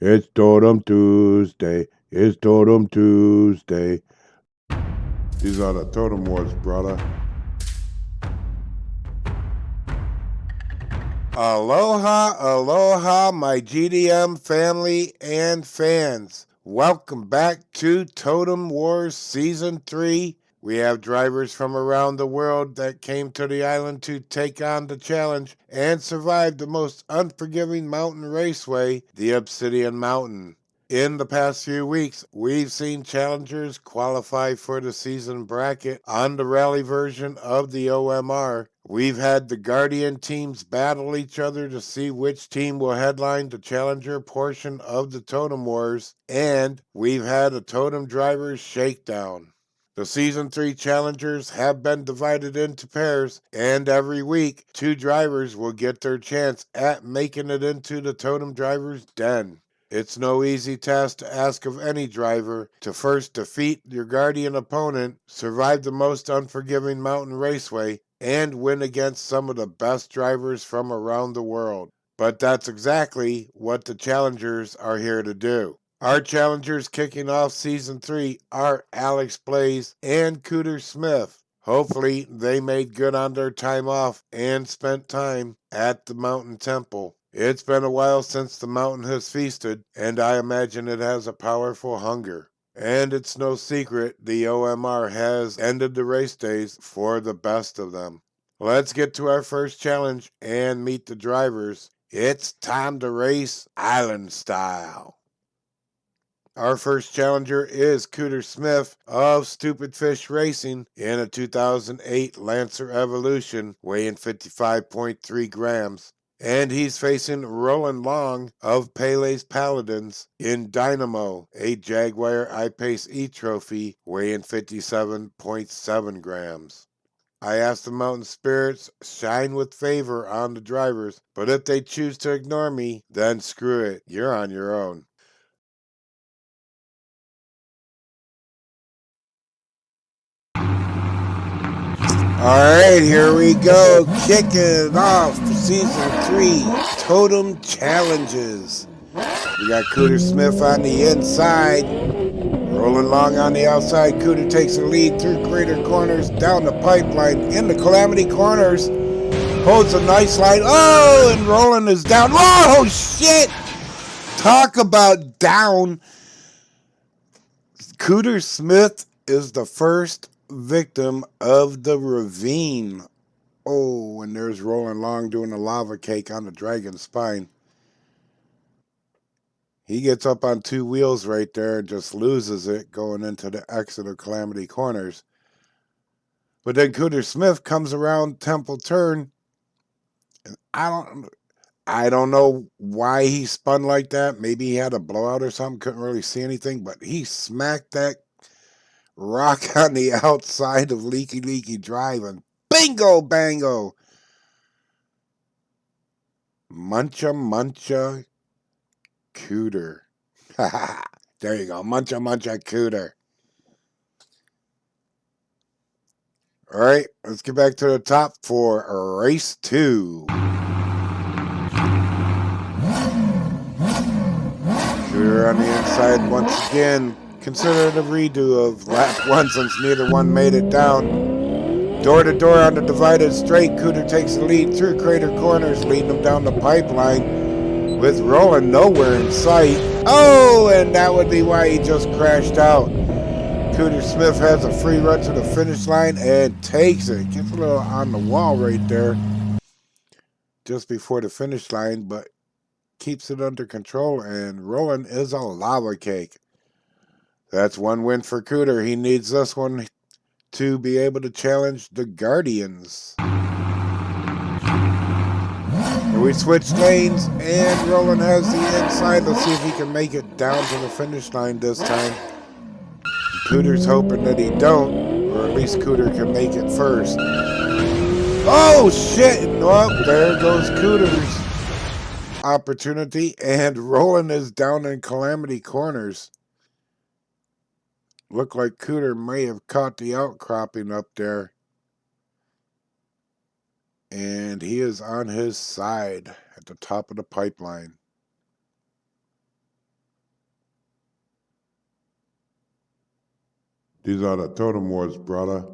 It's Totem Tuesday. It's Totem Tuesday. These are the Totem Warz, brother. Aloha, aloha, my GDM family and fans. Welcome back to Totem Warz Season 3. We have drivers from around the world that came to the island to take on the challenge and survive the most unforgiving mountain raceway, the Obsidian Mountain. In the past few weeks, we've seen challengers qualify for the season bracket on the rally version of the OMR. We've had the Guardian teams battle each other to see which team will headline the challenger portion of the Totem Wars, and we've had a Totem Drivers Shakedown. The Season 3 challengers have been divided into pairs, and every week, 2 drivers will get their chance at making it into the Totem Drivers' Den. It's no easy task to ask of any driver to first defeat your Guardian opponent, survive the most unforgiving mountain raceway, and win against some of the best drivers from around the world. But that's exactly what the challengers are here to do. Our challengers kicking off Season 3 are Alex Blaze and Cooter Smith. Hopefully, they made good on their time off and spent time at the Mountain Temple. It's been a while since the mountain has feasted, and I imagine it has a powerful hunger. And it's no secret the OMR has ended the race days for the best of them. Let's get to our first challenge and meet the drivers. It's time to race island style. Our first challenger is Cooter Smith of Stupid Fish Racing in a 2008 Lancer Evolution weighing 55.3 grams. And he's facing Roland Long of Pele's Paladins in Dynamo, a Jaguar I-Pace E-Trophy weighing 57.7 grams. I asked the Mountain Spirits shine with favor on the drivers, but if they choose to ignore me, then screw it, you're on your own. Alright, here we go. Kicking it off for Season 3, Totem Challenges. We got Cooter Smith on the inside. Rolling Long on the outside. Cooter takes the lead through Crater Corners, down the pipeline, into Calamity Corners. Holds a nice line. Oh, and Roland is down. Oh, shit! Talk about down. Cooter Smith is the first victim of the ravine. Oh, and there's Roland Long doing a lava cake on the dragon's spine. He gets up on 2 wheels right there and just loses it going into the exit of Calamity Corners. But then Cooter Smith comes around Temple Turn. And I don't know why he spun like that. Maybe he had a blowout or something. Couldn't really see anything. But he smacked that rock on the outside of Leaky Drive and bingo bango. Muncha Cooter. There you go. Muncha Cooter. All right, let's get back to the top for race 2. Cooter on the inside once again. Consider it a redo of lap 1 since neither one made it down. Door to door on the divided straight. Cooter takes the lead through Crater Corners, leading them down the pipeline with Roland nowhere in sight. Oh, and that would be why he just crashed out. Cooter Smith has a free run to the finish line and takes it. Gets a little on the wall right there just before the finish line, but keeps it under control, and Roland is a lava cake. That's one win for Cooter. He needs this one to be able to challenge the Guardians. And we switch lanes, and Roland has the inside. Let's see if he can make it down to the finish line this time. Cooter's hoping that he don't, or at least Cooter can make it first. Oh, shit! Well, there goes Cooter's opportunity, and Roland is down in Calamity Corners. Looked like Cooter may have caught the outcropping up there. And he is on his side at the top of the pipeline. These are the Totem Warz, brother.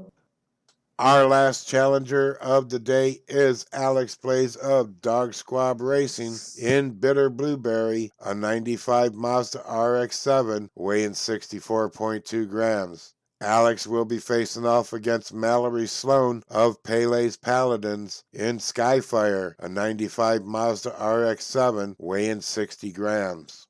Our last challenger of the day is Alex Blaze of Dog Squab Racing in Bitter Blueberry, a 95 Mazda RX-7 weighing 64.2 grams. Alex will be facing off against Mallory Sloan of Pele's Paladins in Skyfire, a 95 Mazda RX-7 weighing 60 grams.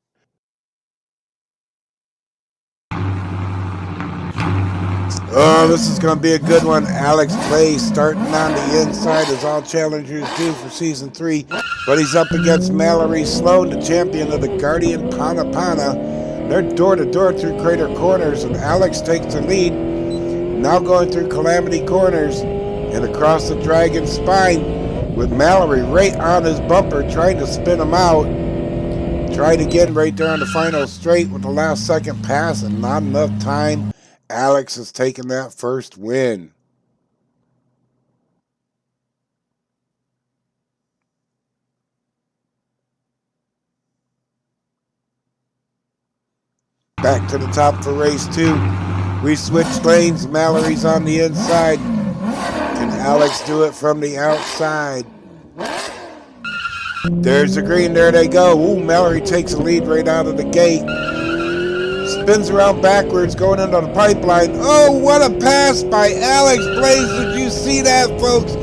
Oh, this is going to be a good one. Alex Blaze starting on the inside as all challengers do for Season 3. But he's up against Mallory Sloan, the champion of the Guardian Pana Pana. They're door-to-door through Crater Corners, and Alex takes the lead. Now going through Calamity Corners and across the Dragon Spine with Mallory right on his bumper trying to spin him out. Tried again right there on the final straight with the last second pass and not enough time. Alex has taken that first win. Back to the top for race 2. We switched lanes. Mallory's on the inside. Can Alex do it from the outside? There's the green. There they go. Ooh, Mallory takes the lead right out of the gate. Spins around backwards, going into the pipeline. Oh, what a pass by Alex Blaze. Did you see that, folks?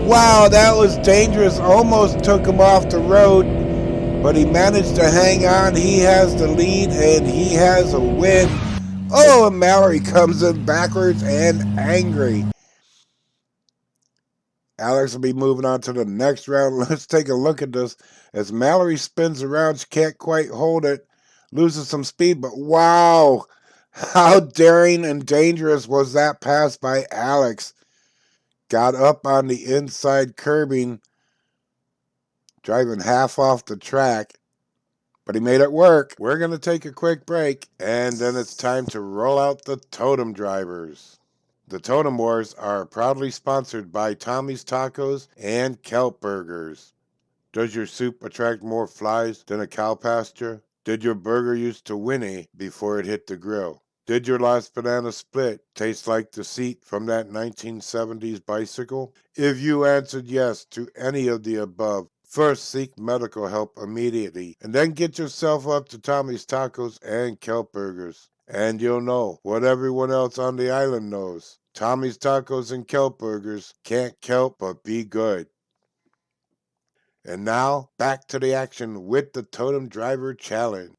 Wow, that was dangerous. Almost took him off the road, but he managed to hang on. He has the lead, and he has a win. Oh, and Mallory comes in backwards and angry. Alex will be moving on to the next round. Let's take a look at this. As Mallory spins around, she can't quite hold it. Loses some speed, but wow. How daring and dangerous was that pass by Alex. Got up on the inside curbing, driving half off the track, but he made it work. We're going to take a quick break, and then it's time to roll out the Totem drivers. The Totem Wars are proudly sponsored by Tommy's Tacos and Kelp Burgers. Does your soup attract more flies than a cow pasture? Did your burger used to whinny before it hit the grill? Did your last banana split taste like the seat from that 1970s bicycle? If you answered yes to any of the above, first seek medical help immediately, and then get yourself up to Tommy's Tacos and Kelp Burgers. And you'll know what everyone else on the island knows. Tommy's Tacos and Kelp Burgers can't kelp but be good. And now, back to the action with the Totem Driver Challenge.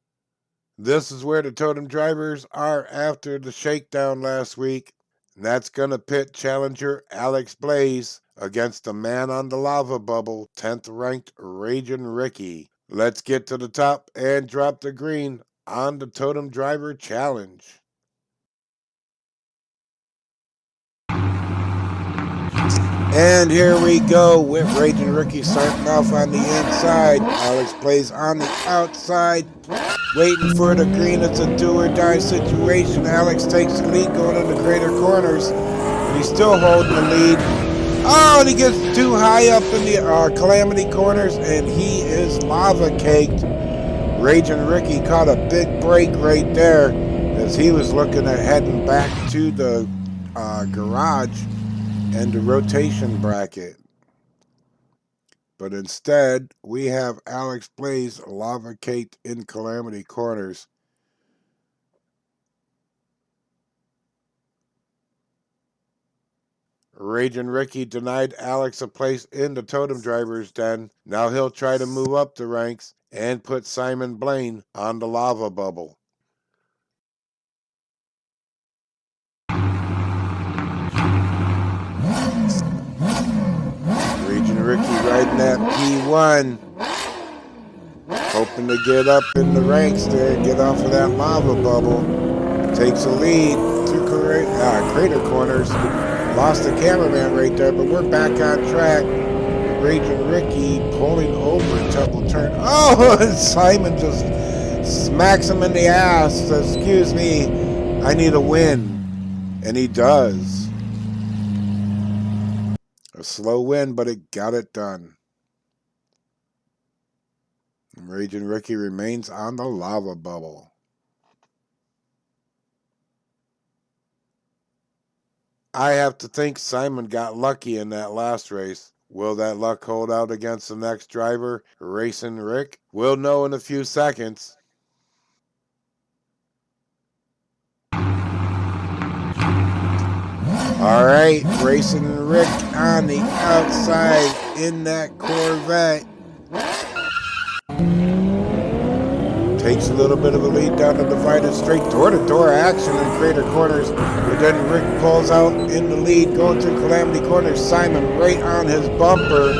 This is where the Totem Drivers are after the shakedown last week. And that's going to pit challenger Alex Blaze against the man on the lava bubble, 10th ranked Ragin' Ricky. Let's get to the top and drop the green on the Totem Driver Challenge. And here we go with Ragin' Ricky starting off on the inside. Alex Blaze on the outside, waiting for the green. It's a do or die situation. Alex takes the lead going into Crater Corners, and he's still holding the lead. Oh, and he gets too high up in the Calamity Corners, and he is lava caked. Ragin' Ricky caught a big break right there as he was looking at heading back to the garage and the rotation bracket. But instead, we have Alex Blaze lava caked in Calamity Corners. Ragin' Ricky denied Alex a place in the Totem Driver's den. Now he'll try to move up the ranks and put Simon Blaine on the lava bubble. Ragin' Ricky riding that P1. Hoping to get up in the ranks there, get off of that lava bubble. Takes a lead through Crater Corners. Lost the cameraman right there, but we're back on track. Ragin' Ricky pulling over, double turn. Oh, and Simon just smacks him in the ass. Says, excuse me, I need a win. And he does. A slow win, but it got it done. And Ragin' Ricky remains on the lava bubble. I have to think Simon got lucky in that last race. Will that luck hold out against the next driver, Racing Rick? We'll know in a few seconds. All right, Racing Rick on the outside in that Corvette. Takes a little bit of a lead down the divided straight, door-to-door action in Crater Corners. But then Rick pulls out in the lead, going through Calamity Corners. Simon right on his bumper.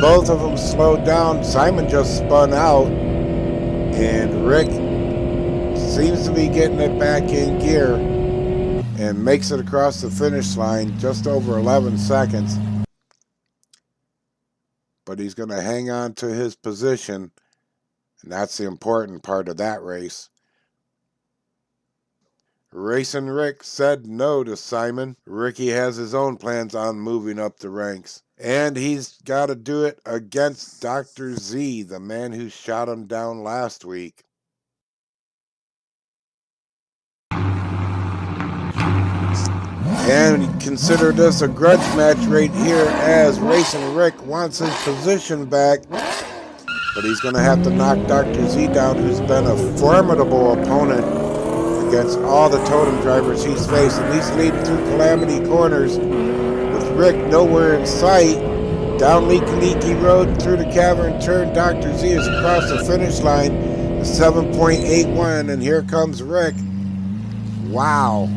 Both of them slowed down. Simon just spun out. And Rick seems to be getting it back in gear and makes it across the finish line just over 11 seconds. But he's going to hang on to his position, and that's the important part of that race. Racing Rick said no to Simon. Ricky has his own plans on moving up the ranks. And he's got to do it against Dr. Z, the man who shot him down last week. And consider this a grudge match right here, as Racing Rick wants his position back. But he's going to have to knock Dr. Z down, who's been a formidable opponent against all the Totem drivers he's faced. And he's leading through Calamity Corners with Rick nowhere in sight. Down Leaky Road through the Cavern Turn, Dr. Z is across the finish line, 7.81, and here comes Rick. Wow.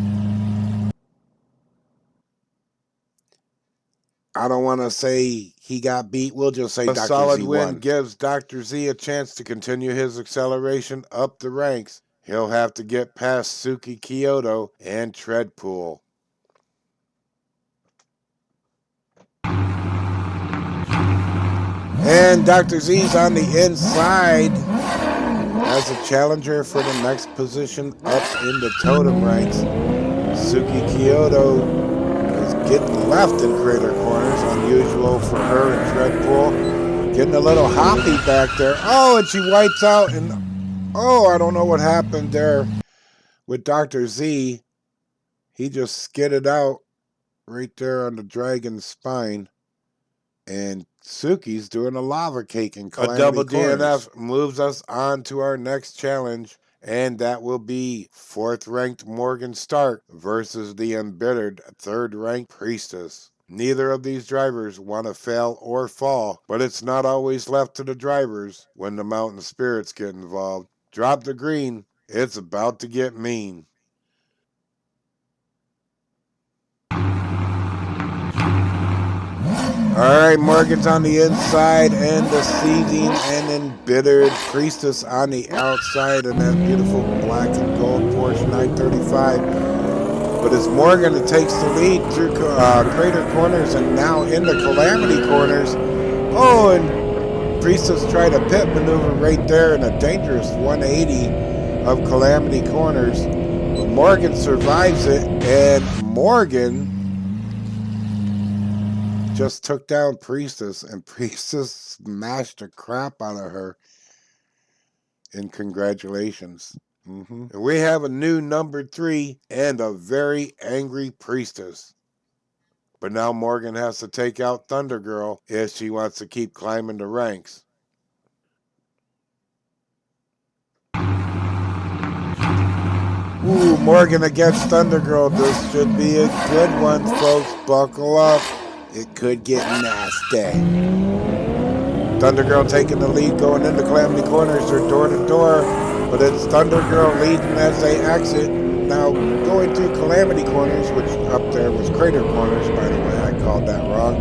I don't want to say he got beat. We'll just say Dr. Z won. A solid win gives Dr. Z a chance to continue his acceleration up the ranks. He'll have to get past Suki Kyoto and Treadpool. And Dr. Z's on the inside as a challenger for the next position up in the Totem ranks. Suki Kyoto is getting left in Crater Corners, unusual for her and Treadpool. Getting a little hoppy back there. Oh, and she whites out, and oh, I don't know what happened there with Dr. Z. He just skidded out right there on the dragon's spine. And Suki's doing a lava cake in Calamity Corners. A double DNF moves us on to our next challenge, and that will be 4th-ranked Morgan Stark versus the embittered 3rd-ranked Priestess. Neither of these drivers want to fail or fall, but it's not always left to the drivers when the mountain spirits get involved. Drop the green. It's about to get mean. Alright, Morgan's on the inside, and the seething and embittered Priestess on the outside in that beautiful black and gold Porsche 935. But it's Morgan that takes the lead through Crater Corners and now into Calamity Corners. Oh, and Priestess tried a pit maneuver right there in a dangerous 180 of Calamity Corners. But Morgan survives it, and Morgan just took down Priestess, and Priestess smashed the crap out of her. And congratulations. And we have a new number 3 and a very angry Priestess. But now Morgan has to take out Thunder Girl if she wants to keep climbing the ranks. Ooh, Morgan against Thunder Girl. This should be a good one, folks. Buckle up. It could get nasty. Thunder Girl taking the lead going into Calamity Corners. They're door to door, but it's Thunder Girl leading as they exit. Now going through Calamity Corners, which up there was Crater Corners, by the way, I called that wrong.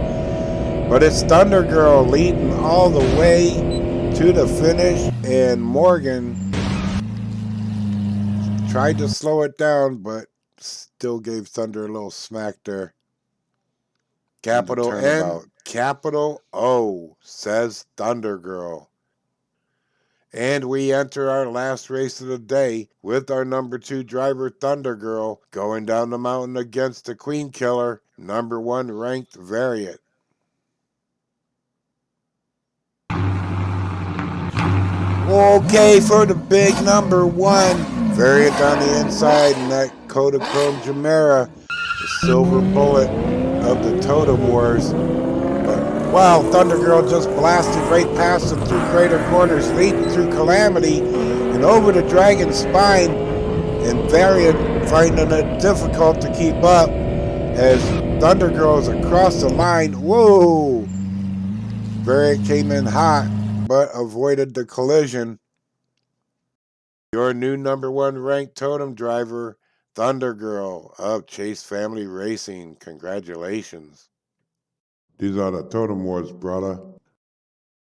But it's Thunder Girl leading all the way to the finish, and Morgan tried to slow it down, but still gave Thunder a little smack there. Capital N, capital O, says Thunder Girl. And we enter our last race of the day with our number 2 driver, Thunder Girl, going down the mountain against the Queen Killer, number 1 ranked Variant. Okay, for the big number 1, Variant on the inside, and that Kodachrome Chimera. The silver bullet of the Totem Wars. But wow, Thunder Girl just blasted right past him through crater corners, leading through Calamity and over the Dragon's Spine, and Variant finding it difficult to keep up as Thunder Girl is across the line. Whoa! Variant came in hot, but avoided the collision. Your new #1 ranked totem driver, Thunder Girl of Chase Family Racing. Congratulations. These are the Totem Warz, brother.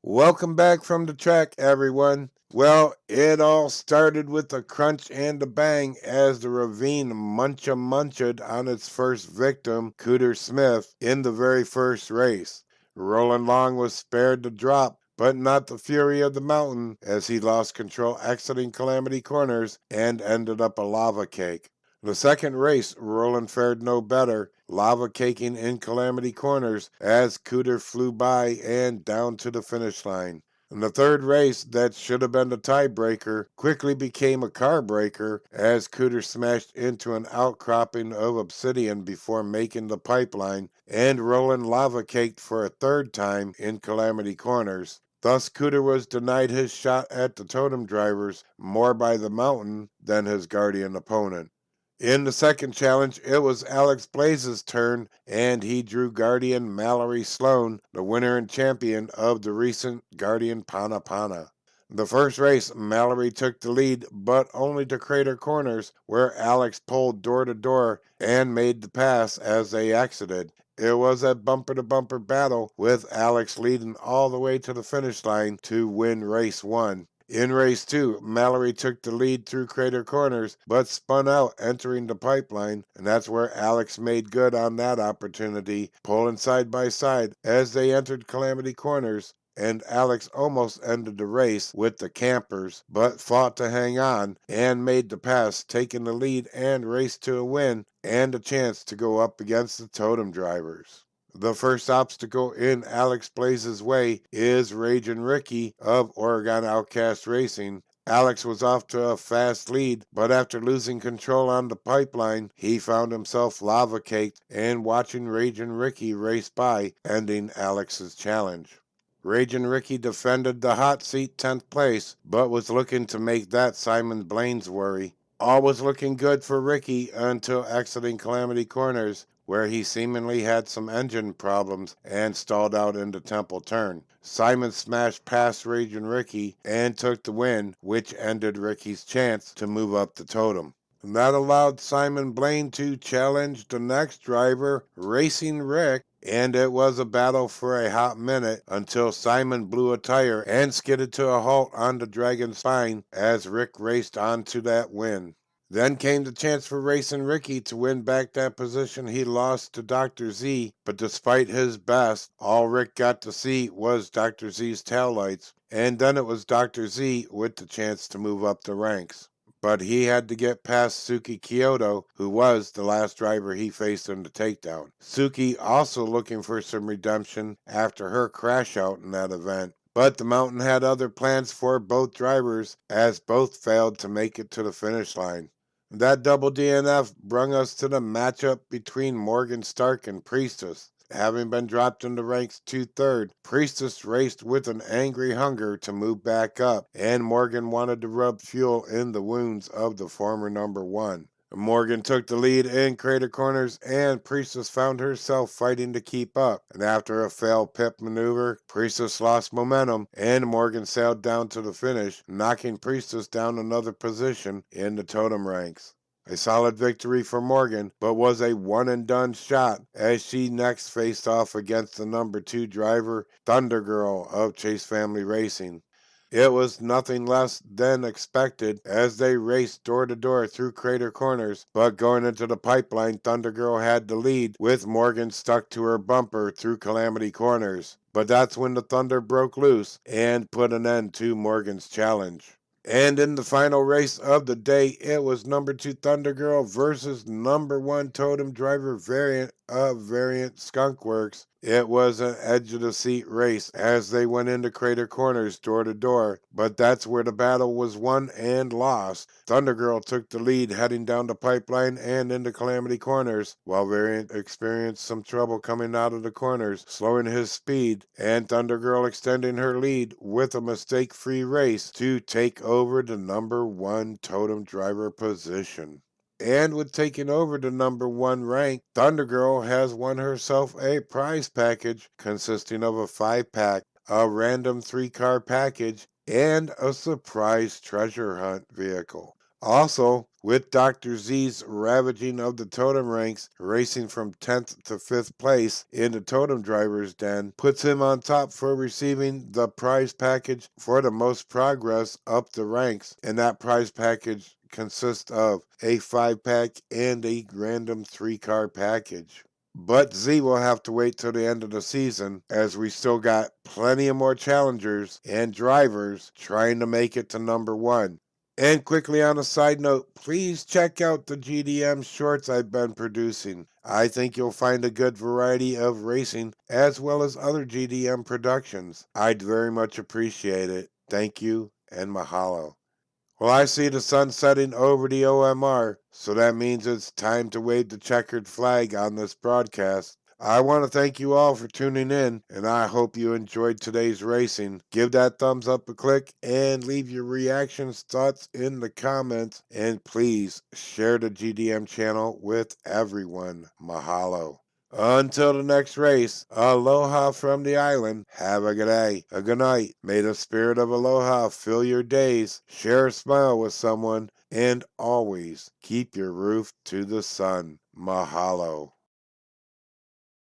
Welcome back from the track, everyone. Well, it all started with a crunch and a bang as the ravine munched on its first victim, Cooter Smith, in the very first race. Roland Long was spared the drop, but not the fury of the mountain, as he lost control exiting Calamity Corners and ended up a lava cake. The second race, Roland fared no better, lava caking in Calamity Corners as Cooter flew by and down to the finish line. In the third race, that should have been the tiebreaker, quickly became a car breaker as Cooter smashed into an outcropping of obsidian before making the pipeline, and Roland lava caked for a third time in Calamity Corners. Thus, Cooter was denied his shot at the totem drivers more by the mountain than his guardian opponent. In the second challenge, it was Alex Blaze's turn, and he drew Guardian Mallory Sloan, the winner and champion of the recent Guardian Pana Pana. The first race, Mallory took the lead, but only to Crater Corners, where Alex pulled door to door and made the pass as they exited. It was a bumper-to-bumper battle, with Alex leading all the way to the finish line to win race 1. In race 2, Mallory took the lead through Crater Corners, but spun out entering the pipeline, and that's where Alex made good on that opportunity, pulling side by side as they entered Calamity Corners, and Alex almost ended the race with the campers, but fought to hang on and made the pass, taking the lead and race to a win and a chance to go up against the totem drivers. The first obstacle in Alex Blaze's way is Ragin' Ricky of Oregon Outcast Racing. Alex was off to a fast lead, but after losing control on the pipeline, he found himself lava caked and watching Ragin' Ricky race by, ending Alex's challenge. Ragin' Ricky defended the hot seat 10th place, but was looking to make that Simon Blaine's worry. All was looking good for Ricky until exiting Calamity Corners, where he seemingly had some engine problems and stalled out into Temple Turn. Simon smashed past Ragin' Ricky and took the win, which ended Ricky's chance to move up the totem. And that allowed Simon Blaine to challenge the next driver, Racing Rick, and it was a battle for a hot minute until Simon blew a tire and skidded to a halt on the Dragon's Spine as Rick raced on to that win. Then came the chance for Racing Ricky to win back that position he lost to Dr. Z, but despite his best, all Rick got to see was Dr. Z's taillights, and then it was Dr. Z with the chance to move up the ranks. But he had to get past Suki Kyoto, who was the last driver he faced in the takedown. Suki also looking for some redemption after her crash out in that event. But the mountain had other plans for both drivers, as both failed to make it to the finish line. That double DNF brung us to the matchup between Morgan Stark and Priestess. Having been dropped into ranks 2/3, Priestess raced with an angry hunger to move back up, and Morgan wanted to rub fuel in the wounds of the former #1. Morgan took the lead in Crater Corners, and Priestess found herself fighting to keep up. And after a failed pit maneuver, Priestess lost momentum, and Morgan sailed down to the finish, knocking Priestess down another position in the totem ranks. A solid victory for Morgan, but was a one-and-done shot as she next faced off against the #2 driver, Thunder Girl of Chase Family Racing. It was nothing less than expected as they raced door to door through Crater Corners, but going into the pipeline, Thunder Girl had the lead with Morgan stuck to her bumper through Calamity Corners. But that's when the thunder broke loose and put an end to Morgan's challenge. And in the final race of the day, it was #2 Thunder Girl versus #1 totem driver Variant of Variant Skunk Works. It was an edge-of-the-seat race as they went into Crater Corners door to door, but that's where the battle was won and lost. Thunder Girl took the lead heading down the pipeline and into Calamity Corners, while Variant experienced some trouble coming out of the corners, slowing his speed, and Thunder Girl extending her lead with a mistake-free race to take over the number 1 totem driver position. And with taking over the number 1 rank, Thunder Girl has won herself a prize package consisting of a 5-pack, a random 3-car package, and a surprise treasure hunt vehicle. Also, with Dr. Z's ravaging of the totem ranks, racing from 10th to 5th place in the totem driver's den, puts him on top for receiving the prize package for the most progress up the ranks, and that prize package consists of a 5-pack and a random 3-car package. But Z will have to wait till the end of the season, as we still got plenty of more challengers and drivers trying to make it to number 1. And quickly on a side note, please check out the GDM shorts I've been producing. I think you'll find a good variety of racing as well as other GDM productions. I'd very much appreciate it. Thank you and mahalo. Well, I see the sun setting over the OMR, so that means it's time to wave the checkered flag on this broadcast. I want to thank you all for tuning in, and I hope you enjoyed today's racing. Give that thumbs up a click and leave your reactions, thoughts in the comments, and please share the GDM channel with everyone. Mahalo. Until the next race, aloha from the island. Have a good day, a good night. May the spirit of aloha fill your days. Share a smile with someone, and always keep your roof to the sun. Mahalo.